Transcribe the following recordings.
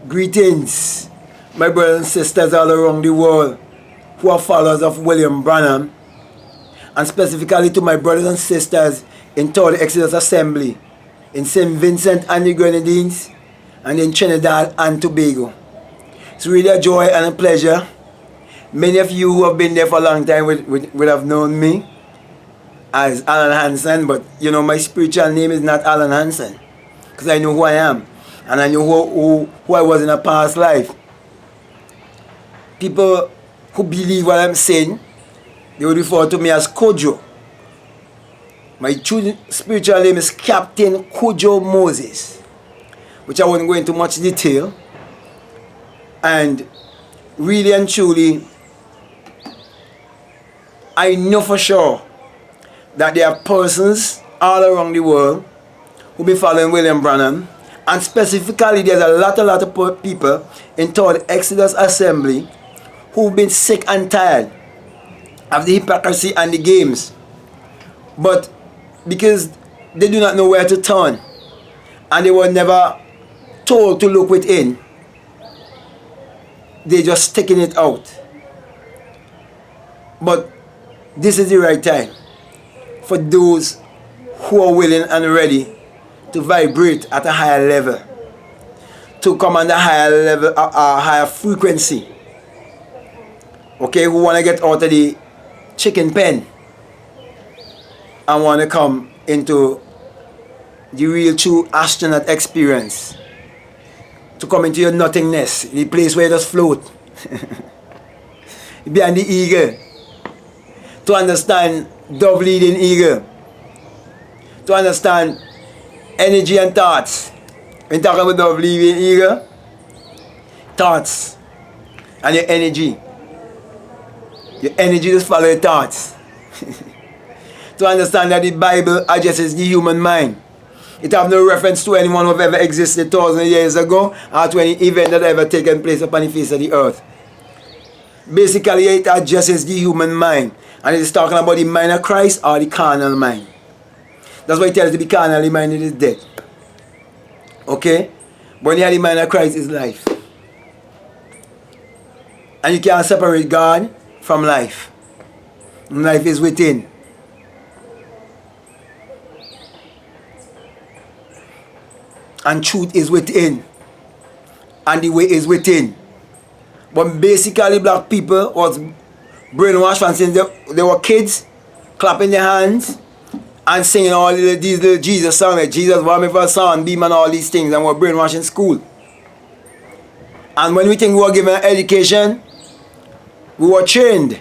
Greetings, my brothers and sisters all around the world who are followers of William Branham, and specifically to my brothers and sisters in Third Exodus Assembly, in St. Vincent and the Grenadines, and in Trinidad and Tobago. It's really a joy and a pleasure. Many of you who have been there for a long time would have known me as Alan Hansen, but you know my spiritual name is not Alan Hansen, because I know who I am. And I know who I was in a past life. People who believe what I'm saying, they would refer to me as Kojo. My true spiritual name is Captain Kojo Moses, which I won't go into much detail. And really and truly, I know for sure that there are persons all around the world who be following William Branham. And specifically, there's a lot of people in Third Exodus Assembly who've been sick and tired of the hypocrisy and the games. But because they do not know where to turn, and they were never told to look within, they're just sticking it out. But this is the right time for those who are willing and ready to vibrate at a higher level, to command a higher level, a higher frequency. Okay, who want to get out of the chicken pen and want to come into the real true astronaut experience, to come into your nothingness, the place where you just float behind the eagle, to understand dove leading eagle, to understand energy and thoughts. When talking about dove leading eagle, thoughts and your energy just follow your thoughts. To understand that the Bible addresses the human mind. It have no reference to anyone who have ever existed 1,000 years ago, or to any event that ever taken place upon the face of the earth. Basically, it addresses the human mind, and it is talking about the mind of Christ or the carnal mind. That's why it tells you to be carnally minded is dead. Okay? But when you have the mind of Christ, is life. And you can't separate God from life. Life is within. And truth is within. And the way is within. But basically, black people was brainwashed from since they were kids, clapping their hands and singing all these little Jesus songs, like Jesus want me for a son, beam and all these things, and we're brainwashed in school. And when we think we were given an education, we were trained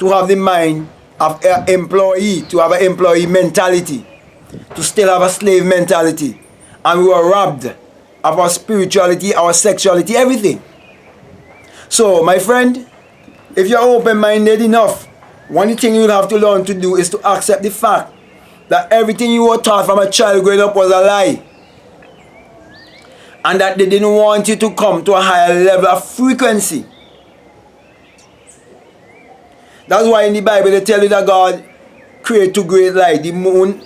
to have the mind of an employee, to have an employee mentality, to still have a slave mentality. And we were robbed of our spirituality, our sexuality, everything. So, my friend, if you're open-minded enough, one thing you'll have to learn to do is to accept the fact that everything you were taught from a child growing up was a lie. And that they didn't want you to come to a higher level of frequency. That's why in the Bible they tell you that God created two great lights, the moon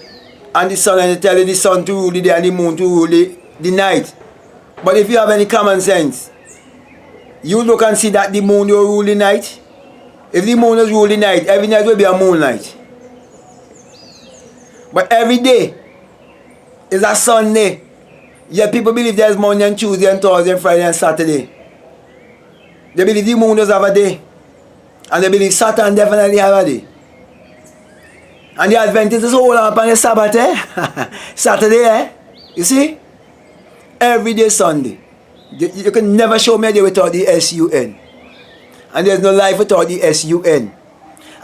and the sun, and they tell you the sun to rule the day and the moon to rule the night. But if you have any common sense, you look and see that the moon will rule the night. If the moon is rule the night, every night will be a moonlight. But every day is a Sunday. Yet people believe there's Monday and Tuesday and Thursday and Friday and Saturday. They believe the moon does have a day. And they believe Saturn definitely have a day. And the Adventists hold on upon the Sabbath, Saturday, You see? Every day Sunday. You can never show me a day without the S-U-N. And there's no life without the S-U-N.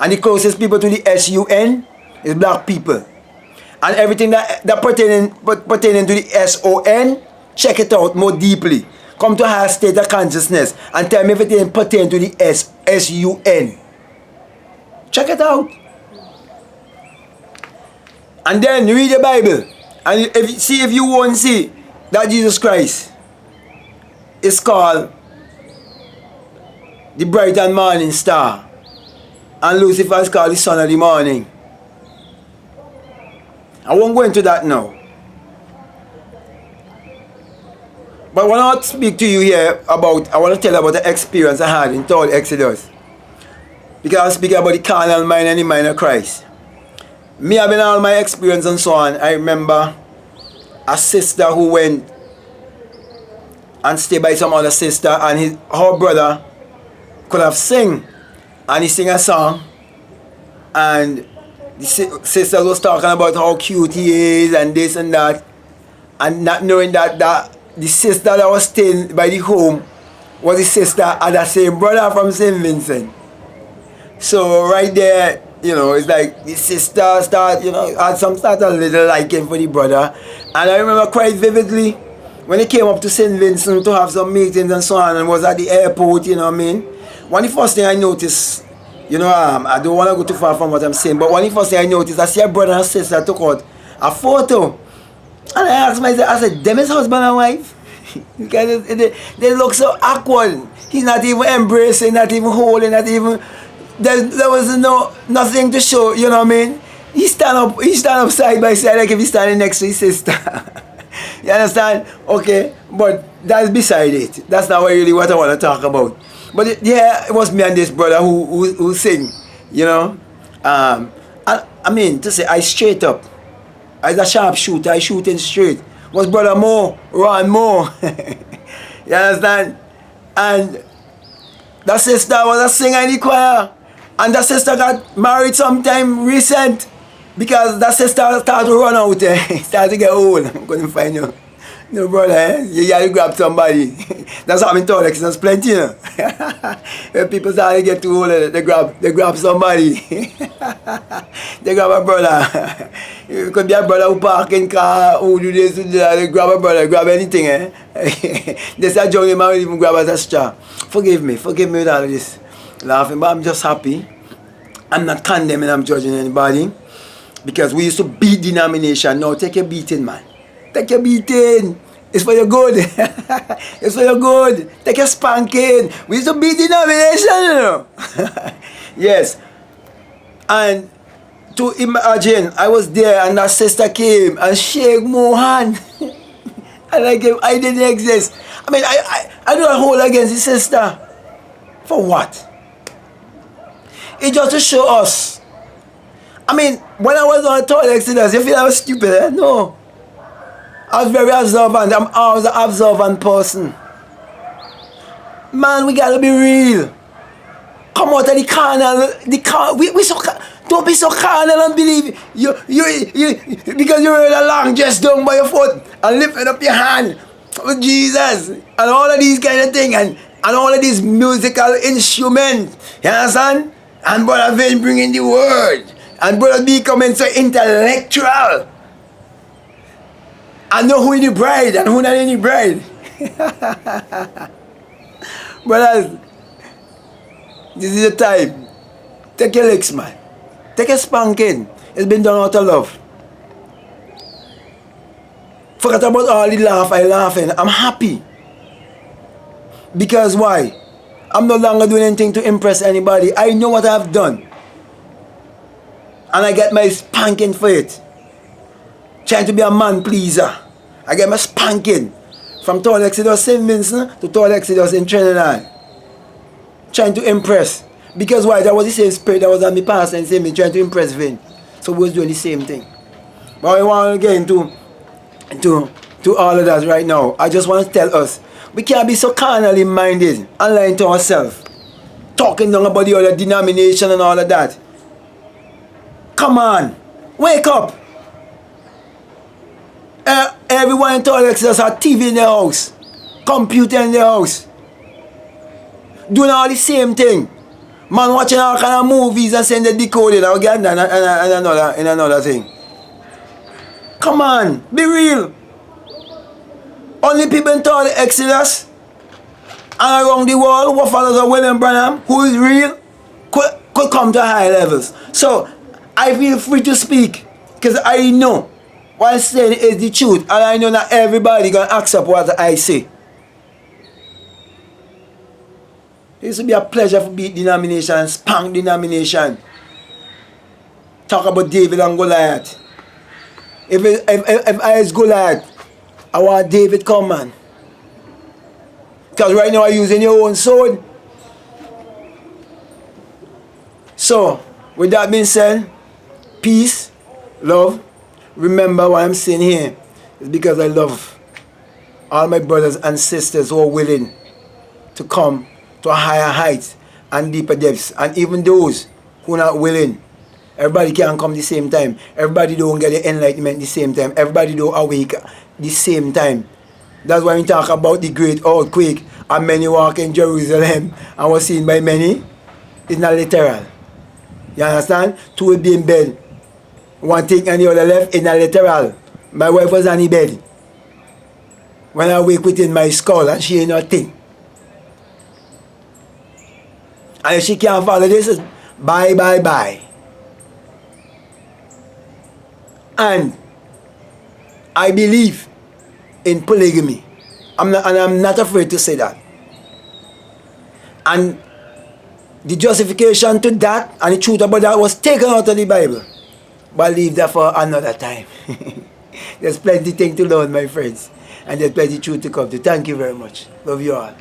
And the closest people to the S-U-N is black people. And everything that pertaining to the S-O-N, check it out more deeply. Come to a higher state of consciousness and tell me if it pertains to the S-U-N. Check it out. And then read the Bible. And if you won't see that Jesus Christ is called the bright and morning star, and Lucifer is called the son of the morning. I won't go into that now. But I want to speak to you here about, I want to tell you about the experience I had in total Exodus. Because I'm speaking about the carnal mind and the mind of Christ. Me having all my experience and so on, I remember a sister who went and stayed by some other sister, and her brother could have sing, and he sing a song, and the sister was talking about how cute he is and this and that, and not knowing that the sister that was staying by the home was the sister of the same brother from St. Vincent. So right there, you know, it's like the sister start, you know, had some start a little liking for the brother. And I remember quite vividly when he came up to St. Vincent to have some meetings and so on, and was at the airport, you know what I mean. One of the first thing I noticed, you know, I don't want to go too far from what I'm saying, but one of the first thing I noticed, I see a brother and sister took out a photo. And I asked myself, I said, them is husband and wife? Because they look so awkward. He's not even embracing, not even holding, not even... There was nothing to show, you know what I mean? He stand up side by side like if he's standing next to his sister. You understand? Okay, but that's beside it. That's not really what I want to talk about. But it was me and this brother who sing, you know? I mean, to say, I straight up. As a sharpshooter, I shooting straight. Was brother more, run more. You understand? And that sister was a singer in the choir. And that sister got married sometime recent. Because that sister started to run out. Started to get old. I couldn't find you. No brother, you gotta grab somebody. That's how I'm told, there's plenty, you know. When people start to get too old, they grab somebody. They grab a brother. It could be a brother who park in car, who do this, who do that. They grab a brother, grab anything, They start joining him, even grab as a straw. Forgive me with all of this laughing, but I'm just happy. I'm not condemning, I'm judging anybody. Because we used to beat denomination. Now take a beating, man. Take your beating. It's for your good. It's for your good. Take a spanking. We used to beat denomination, you know. Yes. And to imagine, I was there and that sister came and shake my hand. And I didn't exist. I mean, I do a hold against the sister. For what? It's just to show us. I mean, when I was on toilet Exodus, you feel I was stupid, eh? No. I was very observant. I'm always an observant person. Man, we gotta be real. Come out of the carnal. Don't be so carnal and believe you because you wear a long dress down by your foot and lifting up your hand with Jesus and all of these kind of things and all of these musical instruments. You understand? And Brother Vin bringing the word. And Brother becoming so intellectual. I know who in the bride and who not in the bride. Brothers, this is the time. Take your licks, man. Take a spanking. It's been done out of love. Forget about all the laugh I laughing. I'm happy. Because why? I'm no longer doing anything to impress anybody. I know what I've done. And I get my spanking for it. Trying to be a man pleaser. I get my spanking. From Toll Exodus St. Vincent to Toll Exodus in Trinidad. Trying to impress. Because why? That was the same spirit that was on me past and St. Vincent trying to impress Vin. So we was doing the same thing. But I want to get into all of that right now. I just want to tell us, we can't be so carnally minded and lying to ourselves. Talking down about the other denomination and all of that. Come on. Wake up. Everyone in Toll Exodus has TV in their house. Computer in their house. Doing all the same thing. Man watching all kind of movies and saying they decoded or getting and another thing. Come on. Be real. Only people in Toll Exodus and around the world who follows of William Branham, who is real, could come to high levels. So I feel free to speak because I know what I'm saying is the truth, and I know not everybody gonna accept what I say. It used to be a pleasure to beat denomination, spank denomination. Talk about David and Goliath. If I is Goliath, I want David come, man. Because right now you're using your own sword. So, with that being said, peace, love. Remember what I'm saying here is because I love all my brothers and sisters who are willing to come to a higher heights and deeper depths. And even those who are not willing, everybody can't come the same time. Everybody don't get the enlightenment the same time. Everybody don't awake the same time. That's why we talk about the great earthquake and many walk in Jerusalem and was seen by many. It's not literal. You understand? Two will be in bed. One thing and the other left, it's not literal. My wife was on the bed. When I wake within my skull and she ain't nothing. And if she can't follow this, bye, bye, bye. And I believe in polygamy. I'm not afraid to say that. And the justification to that and the truth about that was taken out of the Bible. But leave that for another time. There's plenty things to learn, my friends. And there's plenty truth to come to. Thank you very much. Love you all.